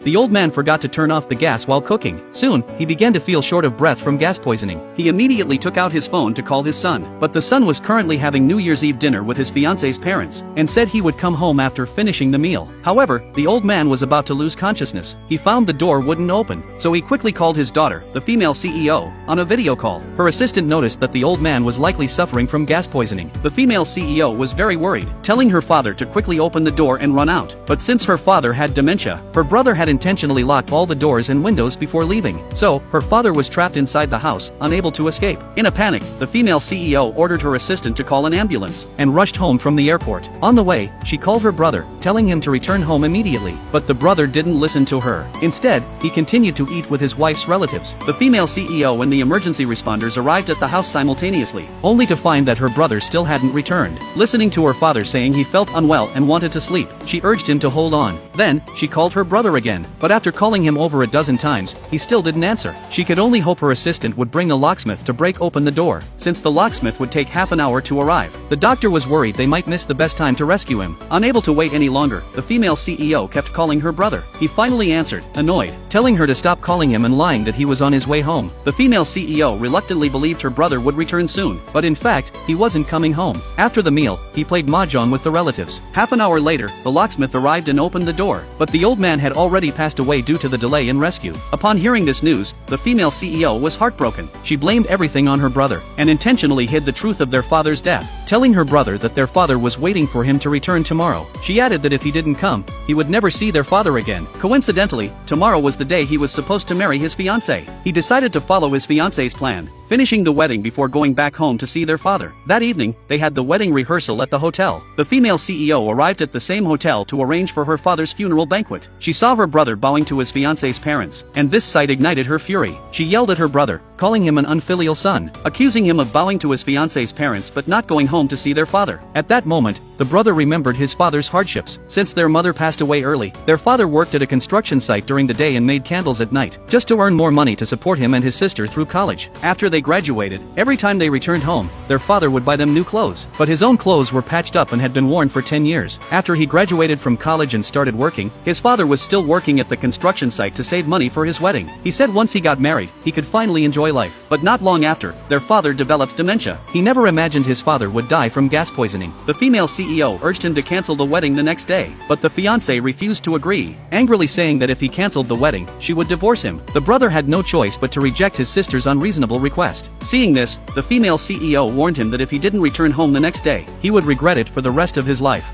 the old man forgot to turn off the gas while cooking. Soon, he began to feel short of breath from gas poisoning. He immediately took out his phone to call his son, but the son was currently having New Year's Eve dinner with his fiance's parents, and said he would come home after finishing the meal. However, the old man was about to lose consciousness. He found the door wouldn't open, so he quickly called his daughter, the female CEO, on a video call. Her assistant noticed that the old man was likely suffering from gas poisoning. The female CEO was very worried, telling her father to quickly open the door and run out. But since her father had dementia, her brother had intentionally locked all the doors and windows before leaving. So, her father was trapped inside the house, unable to escape. In a panic, the female CEO ordered her assistant to call an ambulance, and rushed home from the airport. On the way, she called her brother, telling him to return home immediately. But the brother didn't listen to her. Instead, he continued to eat with his wife's relatives. The female CEO and the emergency responders arrived at the house simultaneously, only to find that her brother still hadn't returned. Listening to her father saying he felt unwell and wanted to sleep, she urged him to hold on. Then, she called her brother again, but after calling him over a dozen times, he still didn't answer. She could only hope her assistant would bring a locksmith to break open the door, since the locksmith would take half an hour to arrive. The doctor was worried they might miss the best time to rescue him. Unable to wait any longer, the female CEO kept calling her brother. He finally answered, annoyed, telling her to stop calling him and lying that he was on his way home. The female CEO reluctantly believed her brother would return soon, but in fact, he wasn't coming home. After the meal, he played mahjong with the relatives. Half an hour later, the locksmith arrived and opened the door, but the old man had already passed away due to the delay in rescue. Upon hearing this news, the female CEO was heartbroken. She blamed everything on her brother, and intentionally hid the truth of their father's death, telling her brother that their father was waiting for him to return tomorrow. She added that if he didn't come, he would never see their father again. Coincidentally, tomorrow was the day he was supposed to marry his fiancée. He decided to follow his fiancée's plan, finishing the wedding before going back home to see their father. That evening, they had the wedding rehearsal at the hotel. The female CEO arrived at the same hotel to arrange for her father's funeral banquet. She saw her brother bowing to his fiancée's parents, and this sight ignited her fury. She yelled at her brother, calling him an unfilial son, accusing him of bowing to his fiancée's parents but not going home to see their father. At that moment, the brother remembered his father's hardships. Since their mother passed away early, their father worked at a construction site during the day and made candles at night, just to earn more money to support him and his sister through college. After they graduated, every time they returned home, their father would buy them new clothes. But his own clothes were patched up and had been worn for 10 years. After he graduated from college and started working, his father was still working at the construction site to save money for his wedding. He said once he got married, he could finally enjoy life. But not long after, their father developed dementia. He never imagined his father would die from gas poisoning. The female CEO urged him to cancel the wedding the next day, but the fiancé refused to agree, angrily saying that if he canceled the wedding, she would divorce him. The brother had no choice but to reject his sister's unreasonable request. Seeing this, the female CEO warned him that if he didn't return home the next day, he would regret it for the rest of his life.